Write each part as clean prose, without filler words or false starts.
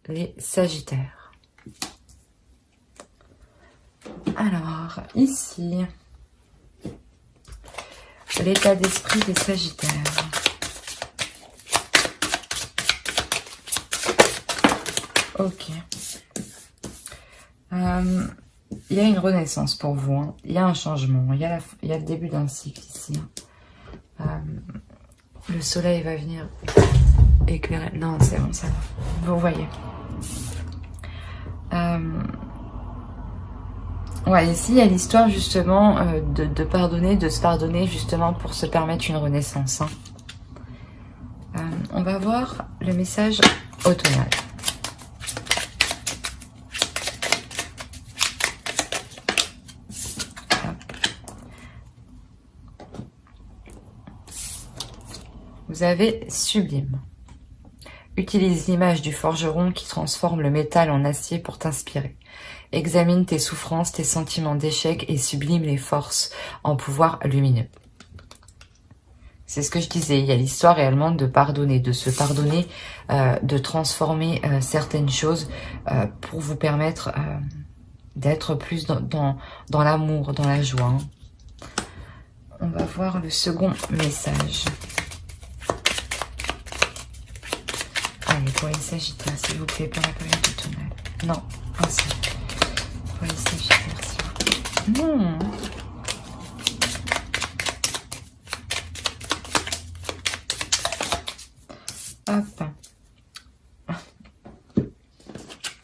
les Sagittaires. Alors, ici, l'état d'esprit des Sagittaires. Ok. Il y a une renaissance pour vous. Hein. Il y a un changement. Il y a le début d'un cycle ici. Le soleil va venir éclairer. Non, c'est bon, ça va. Vous voyez. Ouais, ici, il y a l'histoire justement de pardonner, de se pardonner justement pour se permettre une renaissance. Hein. On va voir le message automnal. Vous avez sublime. Utilise l'image du forgeron qui transforme le métal en acier pour t'inspirer. Examine tes souffrances, tes sentiments d'échec et sublime les forces en pouvoir lumineux. C'est ce que je disais, il y a l'histoire réellement de pardonner, de se pardonner, de transformer certaines choses pour vous permettre d'être plus dans l'amour, dans la joie. Hein. On va voir le second message. Allez, pour les Sagittaires, s'il vous plaît, pour la période automnale. Non, ainsi. Pour les Sagittaires, s'il vous plaît. Non. Hop. Vous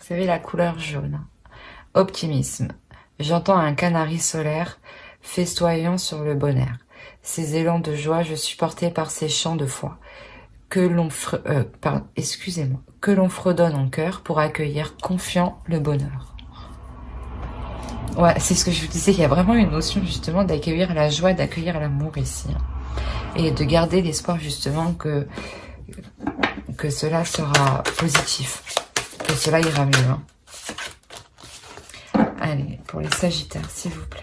savez, la couleur jaune. Optimisme. J'entends un canari solaire festoyant sur le bon air. Ces élans de joie, je suis porté par ces chants de foi. Que l'on fredonne en cœur pour accueillir confiant le bonheur. Ouais, c'est ce que je vous disais, il y a vraiment une notion justement d'accueillir la joie, d'accueillir l'amour ici. Et de garder l'espoir justement que cela sera positif, que cela ira mieux. Hein. Allez, pour les Sagittaires, s'il vous plaît.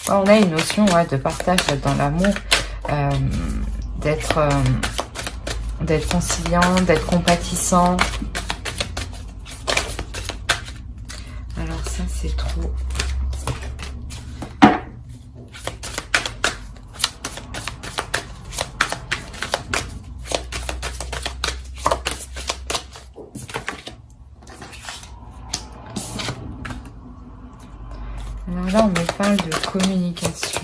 On a une notion de partage dans l'amour, d'être conciliant, d'être compatissant. Alors ça, c'est trop. Alors là, on me parle de communication.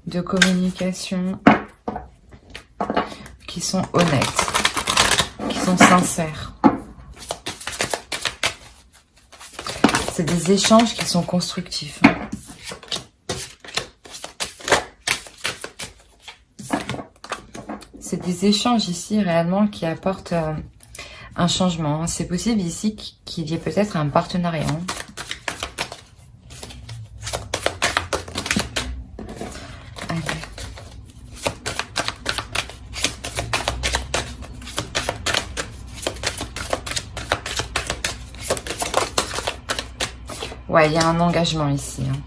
De communication qui sont honnêtes, qui sont sincères. C'est des échanges qui sont constructifs. C'est des échanges ici réellement qui apportent un changement. C'est possible ici qu'il y ait peut-être un partenariat. Ouais, il y a un engagement ici. Hein.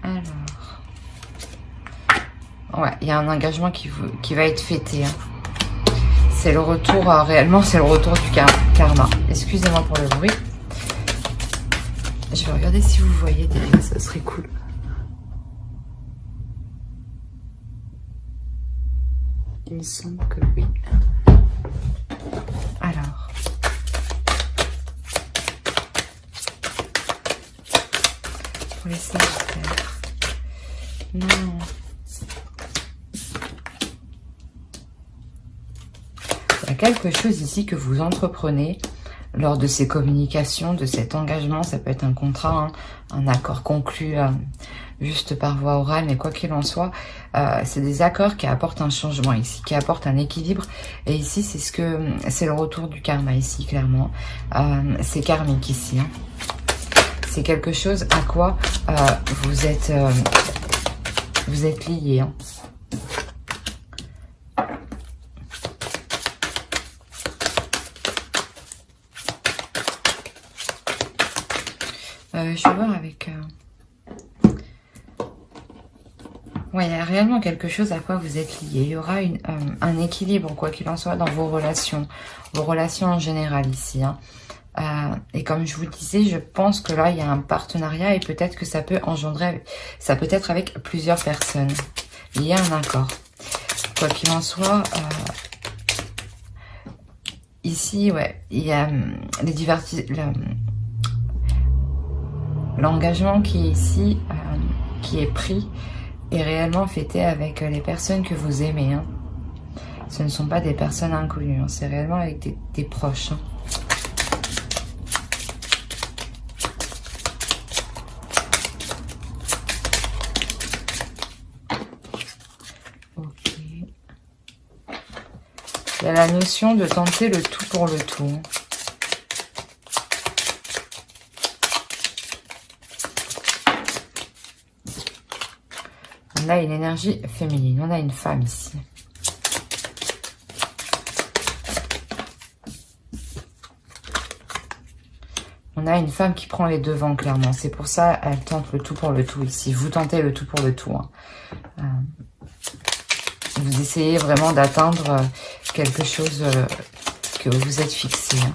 Alors. Ouais, il y a un engagement qui va être fêté. Hein. C'est le retour, réellement, c'est le retour du karma. Excusez-moi pour le bruit. Je vais regarder si vous voyez déjà, ça serait cool. Il me semble que oui. Alors. Pour les Sagittaires. Non. Il y a quelque chose ici que vous entreprenez lors de ces communications, de cet engagement. Ça peut être un contrat, hein, un accord conclu juste par voie orale, mais quoi qu'il en soit, c'est des accords qui apportent un changement ici, qui apportent un équilibre. Et ici, c'est le retour du karma ici, clairement. C'est karmique ici. Hein. c'est quelque chose à quoi vous êtes liés. Hein. Je vais voir avec... Ouais, il y a réellement quelque chose à quoi vous êtes liés. Il y aura un équilibre, quoi qu'il en soit, dans vos relations en général ici. Hein. Et comme je vous le disais, je pense que là, il y a un partenariat et peut-être que ça peut engendrer... Ça peut être avec plusieurs personnes. Il y a un accord. Quoi qu'il en soit... ici, ouais, il y a l'engagement qui est ici, qui est pris, est réellement fêté avec les personnes que vous aimez. Hein. Ce ne sont pas des personnes inconnues, hein. C'est réellement avec des proches. Hein. Ok. Il y a la notion de tenter le tout pour le tout. Hein. On a une énergie féminine, on a une femme ici. On a une femme qui prend les devants, clairement. C'est pour ça elle tente le tout pour le tout ici. Vous tentez le tout pour le tout. Hein. Vous essayez vraiment d'atteindre quelque chose que vous êtes fixé. Hein.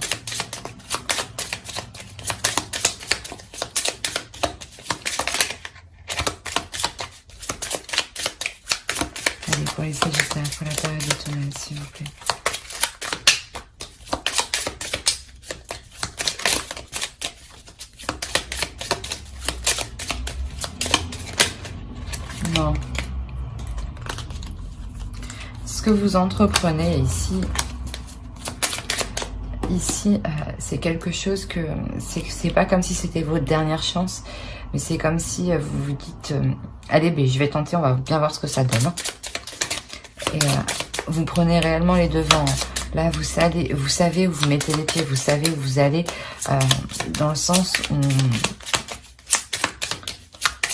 Pour les Sagittaires, pour la période automnale, s'il vous plaît. Non. Ce que vous entreprenez ici, c'est quelque chose que... C'est pas comme si c'était votre dernière chance, mais c'est comme si vous vous dites... allez, ben, je vais tenter, on va bien voir ce que ça donne. Et vous prenez réellement les devants. Là, vous savez où vous mettez les pieds, vous savez où vous allez, dans le sens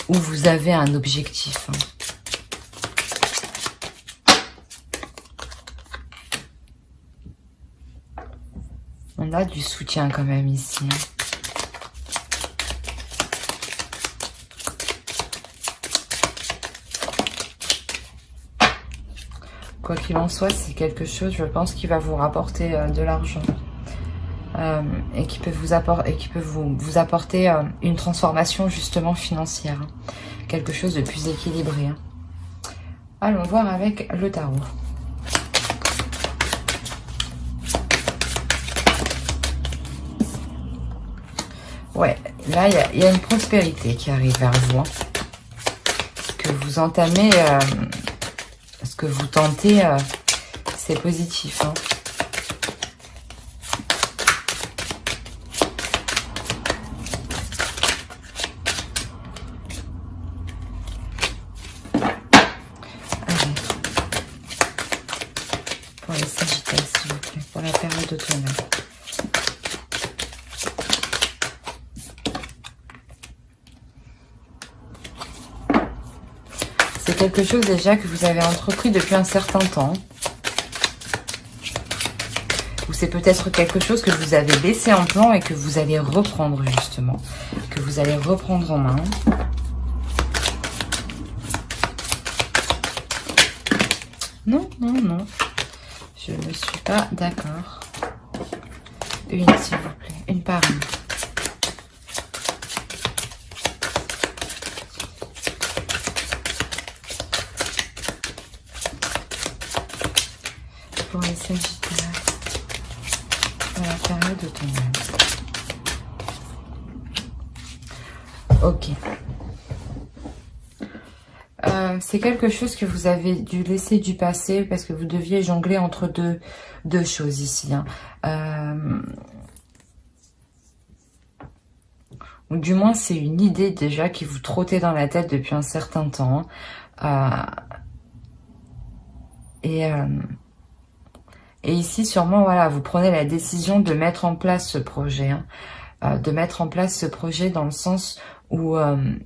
où vous avez un objectif. Hein. On a du soutien quand même ici. Hein. Quoi qu'il en soit, c'est quelque chose, je pense, qui va vous rapporter de l'argent. Et qui peut vous apporter une transformation justement financière. Hein. Quelque chose de plus équilibré. Hein. Allons voir avec le tarot. Ouais, là, il y a une prospérité qui arrive vers vous. Hein. Que vous entamez... ce que vous tentez, c'est positif. Hein. Allez. Pour les Sagittaires, s'il vous plaît, pour la période automnale. C'est quelque chose déjà que vous avez entrepris depuis un certain temps. Ou c'est peut-être quelque chose que vous avez laissé en plan et que vous allez reprendre justement. Que vous allez reprendre en main. Non, non, non. Je ne suis pas d'accord. Une, s'il vous plaît. Une par une. Pour les Sagittaires, pour la période automnale. Ok. C'est quelque chose que vous avez dû laisser du passé parce que vous deviez jongler entre deux choses ici. Hein. Ou du moins, c'est une idée déjà qui vous trottait dans la tête depuis un certain temps. Hein. Et ici, sûrement, voilà, vous prenez la décision de mettre en place ce projet. Hein. de mettre en place ce projet dans le sens où,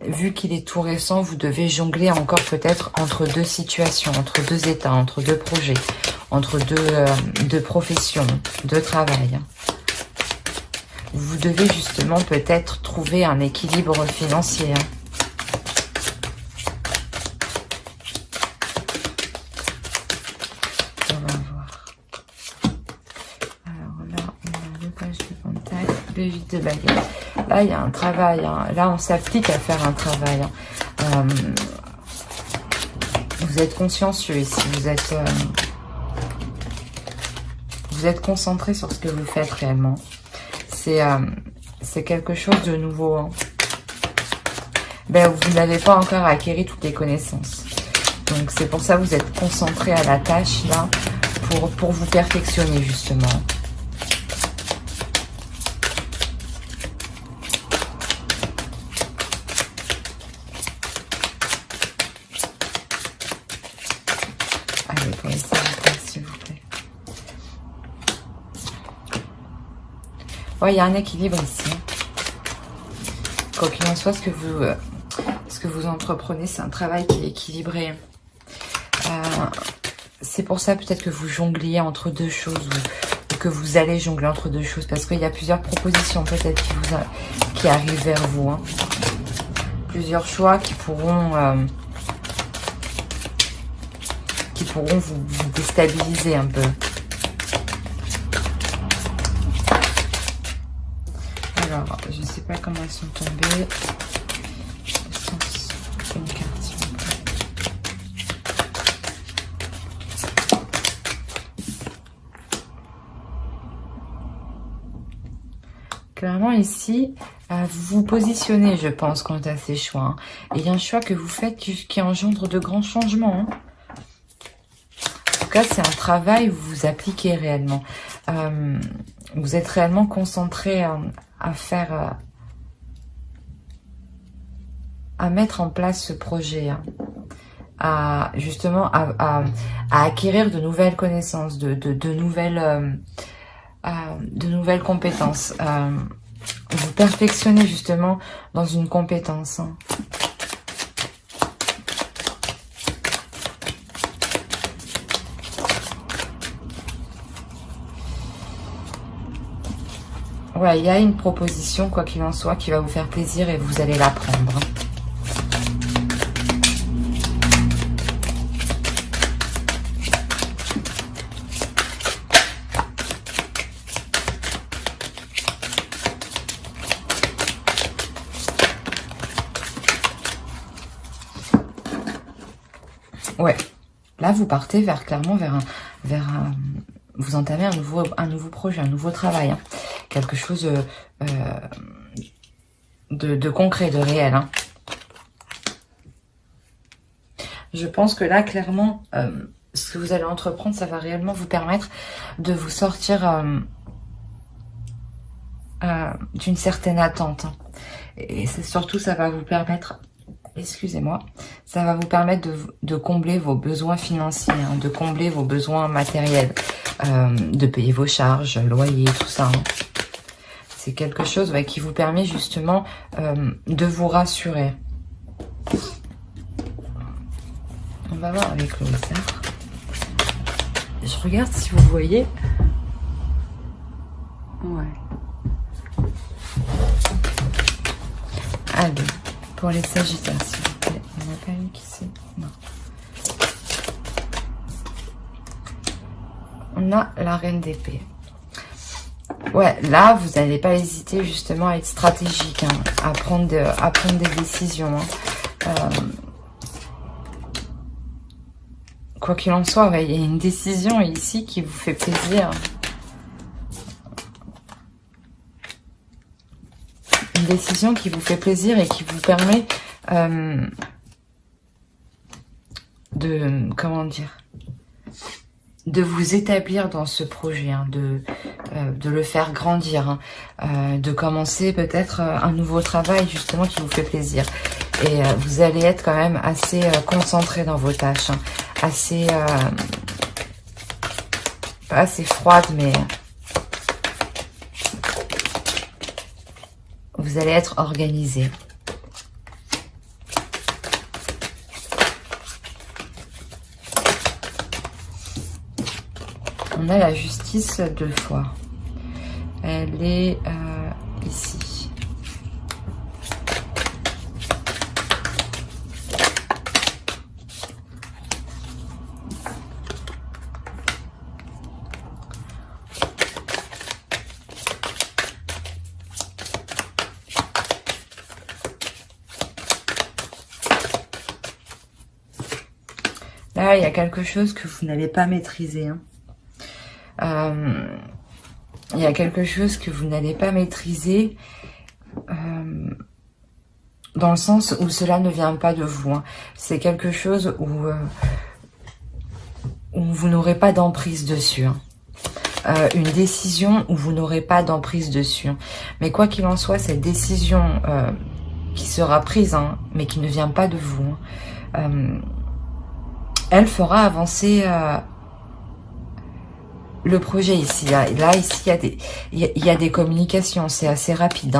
vu qu'il est tout récent, vous devez jongler encore peut-être entre deux situations, entre deux états, entre deux projets, entre deux professions, deux travail. Vous devez justement peut-être trouver un équilibre financier. On va voir. Alors là, on a le page de contact, le 8 de baguette. Là, il y a un travail. Là, on s'applique à faire un travail. Vous êtes consciencieux ici. Vous êtes concentré sur ce que vous faites réellement. C'est quelque chose de nouveau. Ben, vous n'avez pas encore acquis toutes les connaissances. Donc, c'est pour ça que vous êtes concentré à la tâche, là, pour vous perfectionner, justement. Allez, pour les Sagittaires, s'il vous plaît. Ouais, il y a un équilibre ici. Quoi qu'il en soit, ce que vous entreprenez, c'est un travail qui est équilibré. C'est pour ça peut-être que vous jongliez entre deux choses ou que vous allez jongler entre deux choses parce qu'il y a plusieurs propositions peut-être qui arrivent vers vous. Hein. Plusieurs choix qui pourront vous déstabiliser un peu. Alors, je ne sais pas comment elles sont tombées. Une carte, s'il vous plaît. Clairement, ici, vous vous positionnez, je pense, quant à ces choix. Hein. Et il y a un choix que vous faites qui engendre de grands changements. Hein. En tout cas, c'est un travail où vous vous appliquez réellement. Vous êtes réellement concentré à faire, à mettre en place ce projet, hein, à acquérir de nouvelles connaissances, de nouvelles compétences. Vous perfectionnez justement dans une compétence. Hein. Ouais, il y a une proposition, quoi qu'il en soit, qui va vous faire plaisir et vous allez la prendre. Ouais, là vous partez clairement vers vous entamez un nouveau projet, un nouveau travail, hein. Quelque chose de concret, de réel. Hein. Je pense que là, clairement, ce que vous allez entreprendre, ça va réellement vous permettre de vous sortir d'une certaine attente. Hein. Et c'est surtout, ça va vous permettre, excusez-moi, ça va vous permettre de combler vos besoins financiers, hein, de combler vos besoins matériels, de payer vos charges, loyer, tout ça. Hein. C'est quelque chose qui vous permet justement de vous rassurer. On va voir avec le hasard. Je regarde si vous voyez. Ouais. Allez, pour les Sagittaires, s'il vous plaît. Il n'y en a pas une qui sait. Non. On a la Reine d'épée. Ouais, là, vous n'allez pas hésiter justement à être stratégique, hein, à prendre des décisions. Hein. Quoi qu'il en soit, ouais, il y a une décision ici qui vous fait plaisir. Une décision qui vous fait plaisir et qui vous permet comment dire, de vous établir dans ce projet, hein, de le faire grandir, hein, de commencer peut-être un nouveau travail justement qui vous fait plaisir. Et vous allez être quand même assez concentré dans vos tâches, hein, assez froide, mais vous allez être organisé. On a la justice 2 fois. Elle est ici. Là, il y a quelque chose que vous n'allez pas maîtriser. Il y a quelque chose que vous n'allez pas maîtriser dans le sens où cela ne vient pas de vous. C'est quelque chose où vous n'aurez pas d'emprise dessus. Une décision où vous n'aurez pas d'emprise dessus. Mais quoi qu'il en soit, cette décision qui sera prise, mais qui ne vient pas de vous, elle fera avancer le projet ici. Là, ici, il y a des communications. C'est assez rapide.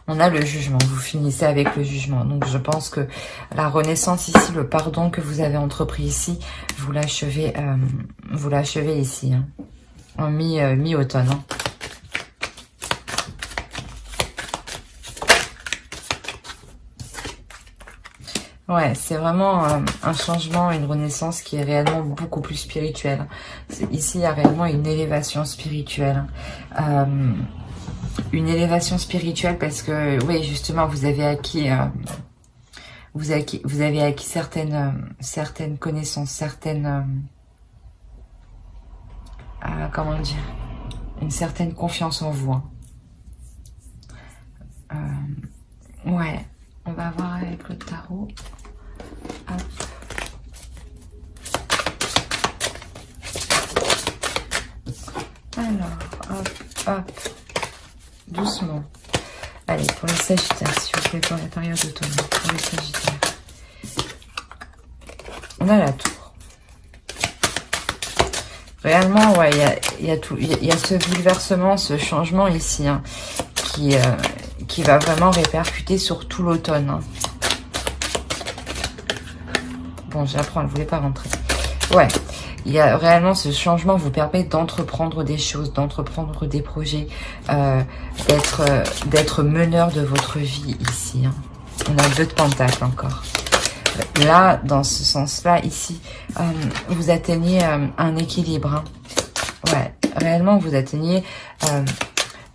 On a le jugement. Vous finissez avec le jugement. Donc, je pense que la renaissance ici, le pardon que vous avez entrepris ici, vous l'achevez ici. En mi-automne. Ouais, c'est vraiment un changement, une renaissance qui est réellement beaucoup plus spirituelle. Ici, il y a réellement une élévation spirituelle. Une élévation spirituelle parce que, oui, justement, vous avez acquis, vous avez acquis certaines connaissances, certaines, comment dire, une certaine confiance en vous. Ouais, on va voir avec le tarot. Hop. Alors, hop, hop, doucement. Allez, pour les Sagittaires, s'il vous plaît, pour la période d'automne, pour les Sagittaires. On a la tour. Réellement, ouais, il y a ce bouleversement, ce changement ici, qui va vraiment répercuter sur tout l'automne. Bon, j'apprends, elle ne voulait pas rentrer. Ouais, il y a réellement ce changement vous permet d'entreprendre des choses, d'entreprendre des projets, d'être meneur de votre vie ici. On a 2 de pentacles encore. Là, dans ce sens-là, ici, vous atteignez un équilibre. Ouais, réellement, vous atteignez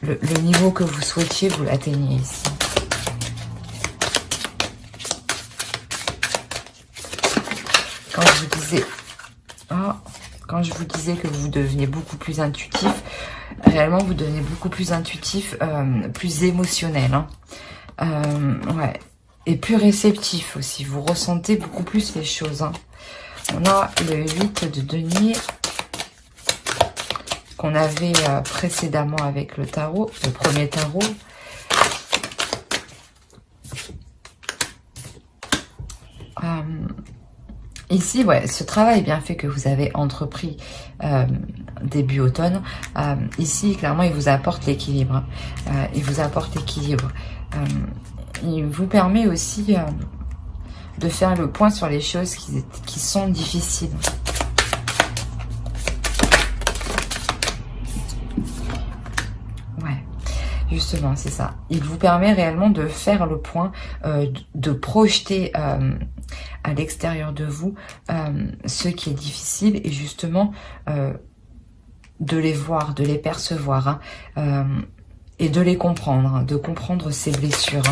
le niveau que vous souhaitiez, vous l'atteignez ici. Quand je vous disais que vous deveniez beaucoup plus intuitif, réellement vous devenez beaucoup plus intuitif, plus émotionnel. Ouais. Et plus réceptif aussi. Vous ressentez beaucoup plus les choses. On a le 8 de denier qu'on avait précédemment avec le tarot, le premier tarot. Ici, ouais, ce travail bien fait que vous avez entrepris début automne, ici, clairement, il vous apporte l'équilibre. Il vous apporte l'équilibre. Il vous permet aussi de faire le point sur les choses qui sont difficiles. Ouais, justement, c'est ça. Il vous permet réellement de faire le point, de projeter à l'extérieur de vous ce qui est difficile et justement de les voir, de les percevoir et de les comprendre, de comprendre ces blessures.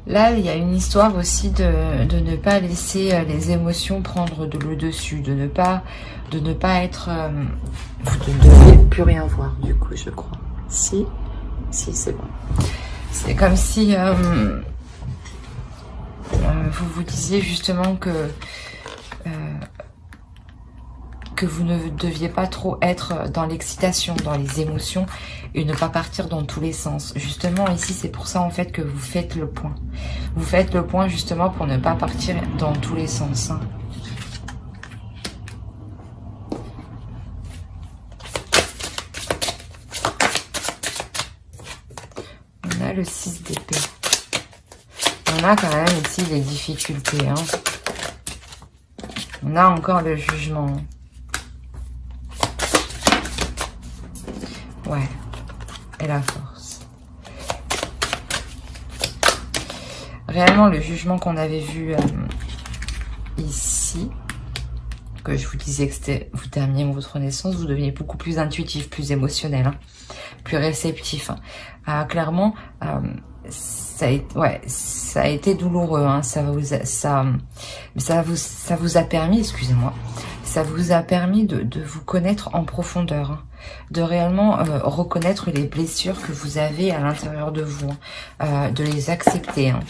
Là, il y a une histoire aussi de ne pas laisser les émotions prendre le dessus, de ne pas être... vous ne devez plus rien voir, du coup, je crois. Si, c'est bon. C'est comme si vous vous disiez justement que vous ne deviez pas trop être dans l'excitation, dans les émotions et ne pas partir dans tous les sens. Justement, ici, c'est pour ça en fait que vous faites le point. Vous faites le point justement pour ne pas partir dans tous les sens. Hein. On a le 6 d'épée. On a quand même ici des difficultés. Hein. On a encore le jugement. Ouais, et la force. Réellement, le jugement qu'on avait vu ici, que je vous disais que c'était, vous terminiez votre naissance, vous deveniez beaucoup plus intuitif, plus émotionnel, hein, plus réceptif. Hein. Clairement, ça a été douloureux. Hein, ça vous a permis, excusez-moi, ça vous a permis de vous connaître en profondeur. Hein, de réellement reconnaître les blessures que vous avez à l'intérieur de vous, hein, de les accepter. Hein.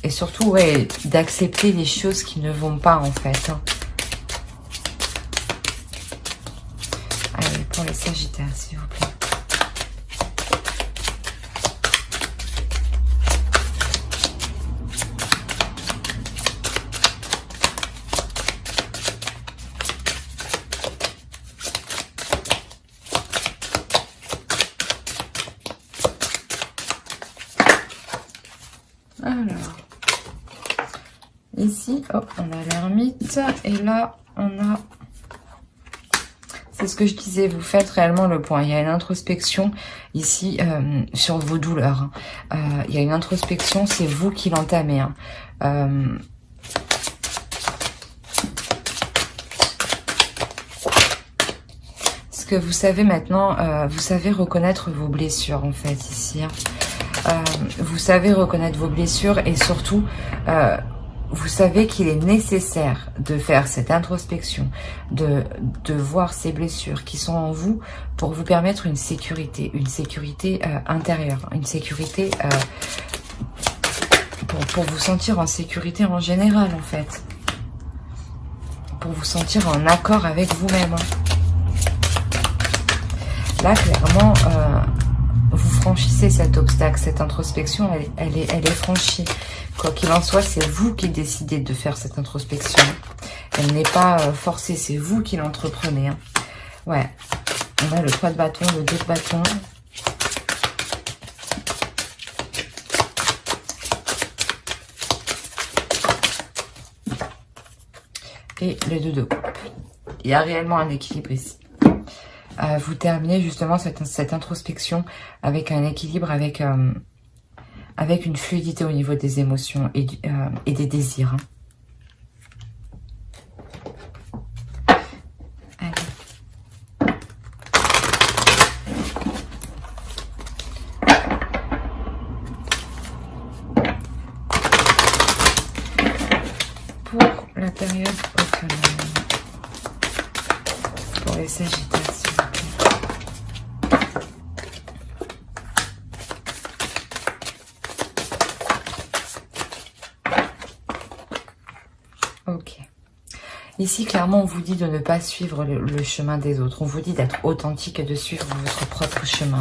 Et surtout, ouais, d'accepter les choses qui ne vont pas, en fait. Hein. Allez, pour les Sagittaires, s'il vous plaît. Alors, ici, hop, on a l'ermite, et là, on a, c'est ce que je disais, vous faites réellement le point. Il y a une introspection ici sur vos douleurs. Hein. Il y a une introspection, c'est vous qui l'entamez. Hein. Ce que vous savez maintenant, vous savez reconnaître vos blessures, en fait, ici. Hein. Vous savez reconnaître vos blessures et surtout, vous savez qu'il est nécessaire de faire cette introspection, de voir ces blessures qui sont en vous pour vous permettre une sécurité intérieure, une sécurité pour vous sentir en sécurité en général en fait, pour vous sentir en accord avec vous-même. Là clairement, vous franchissez cet obstacle, cette introspection, elle est franchie. Quoi qu'il en soit, c'est vous qui décidez de faire cette introspection. Elle n'est pas forcée, c'est vous qui l'entreprenez. Hein. Ouais, on a le 3 de bâton, le 2 de bâton. Et le 2 de coupe. Il y a réellement un équilibre ici. Vous terminez justement cette introspection avec un équilibre, avec une fluidité au niveau des émotions et des désirs. Hein. Allez. Pour la période automnale, pour les Sagittaires, s'il vous plaît. Ok. Ici, clairement, on vous dit de ne pas suivre le chemin des autres. On vous dit d'être authentique et de suivre votre propre chemin.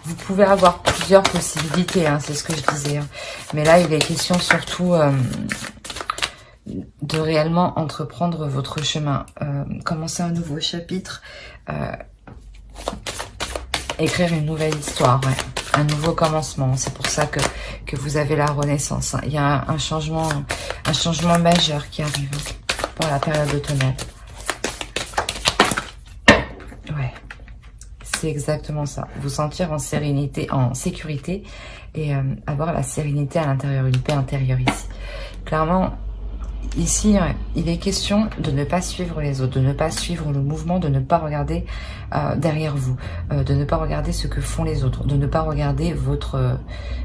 Vous pouvez avoir plusieurs possibilités, hein, c'est ce que je disais. Hein. Mais là, il est question surtout de réellement entreprendre votre chemin. Commencer un nouveau chapitre. Écrire une nouvelle histoire, ouais. Un nouveau commencement. C'est pour ça que vous avez la renaissance. Il y a un changement majeur qui arrive pour la période automnale. Ouais, c'est exactement ça. Vous sentir en sérénité, en sécurité et avoir la sérénité à l'intérieur, une paix intérieure ici. Clairement, ici, il est question de ne pas suivre les autres, de ne pas suivre le mouvement, de ne pas regarder derrière vous, de ne pas regarder ce que font les autres, de ne pas regarder votre,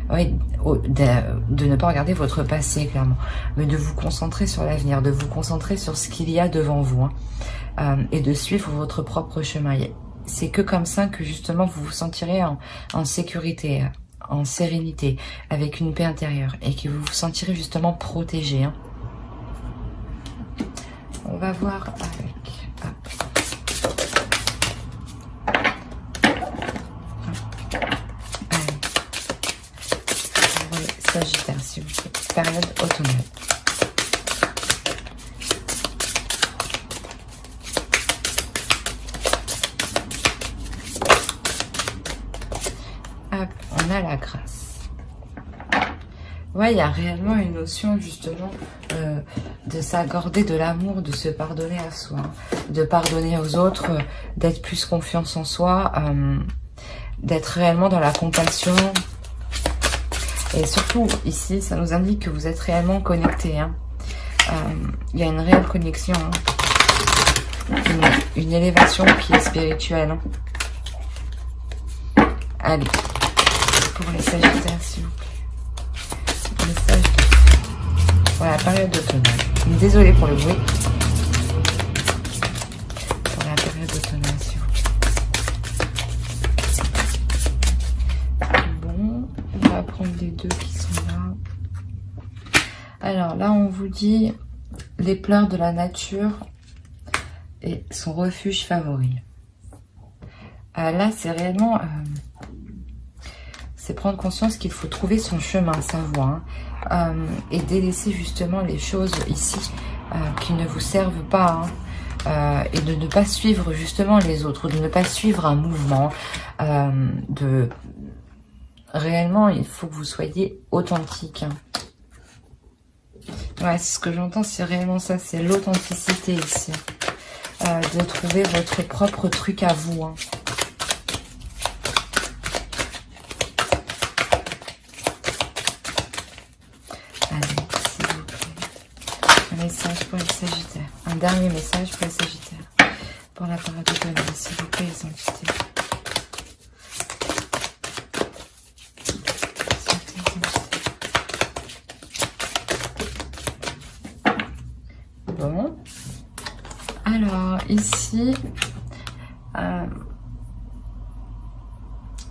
de ne pas regarder votre passé clairement, mais de vous concentrer sur l'avenir, de vous concentrer sur ce qu'il y a devant vous. Hein. et de suivre votre propre chemin. C'est que comme ça que justement vous vous sentirez en sécurité, en sérénité, avec une paix intérieure et que vous vous sentirez justement protégé. Hein. On va voir avec... Allez. Sagittaire, s'il vous plaît. Période automnale. Hop, on a la grâce. Ouais, il y a réellement une notion justement de s'accorder de l'amour, de se pardonner à soi, de pardonner aux autres, d'être plus confiance en soi, d'être réellement dans la compassion. Et surtout, ici, ça nous indique que vous êtes réellement connectés. Hein. Il y a une réelle connexion, hein. Une élévation qui est spirituelle. Hein. Allez, pour les sagittaires, s'il vous plaît. Message pour la période automnale. Désolée pour le bruit. Pour la période automnale, s'il vous plaît. Bon, on va prendre les deux qui sont là. Alors là, on vous dit les pleurs de la nature et son refuge favori. Là, c'est réellement... c'est prendre conscience qu'il faut trouver son chemin, sa voie, hein, et délaisser justement les choses ici qui ne vous servent pas, hein, et de ne pas suivre justement les autres, de ne pas suivre un mouvement, réellement il faut que vous soyez authentique. Hein. Ouais, c'est ce que j'entends, c'est réellement ça, c'est l'authenticité ici, de trouver votre propre truc à vous. Hein. Message pour les sagittaires. Un dernier message pour les sagittaires. Pour la période automnale, s'il vous plaît, les entités. Bon. Alors, ici...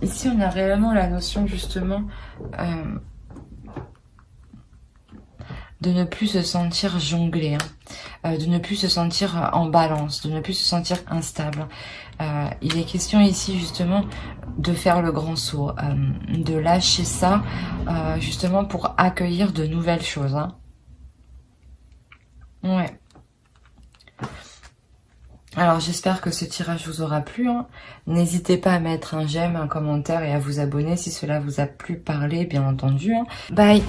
ici, on a réellement la notion, justement... de ne plus se sentir jonglé, hein, de ne plus se sentir en balance, de ne plus se sentir instable. Il est question ici justement de faire le grand saut, de lâcher ça justement pour accueillir de nouvelles choses. Hein. Ouais. Alors j'espère que ce tirage vous aura plu. Hein. N'hésitez pas à mettre un j'aime, un commentaire et à vous abonner si cela vous a plu parler, bien entendu. Hein. Bye.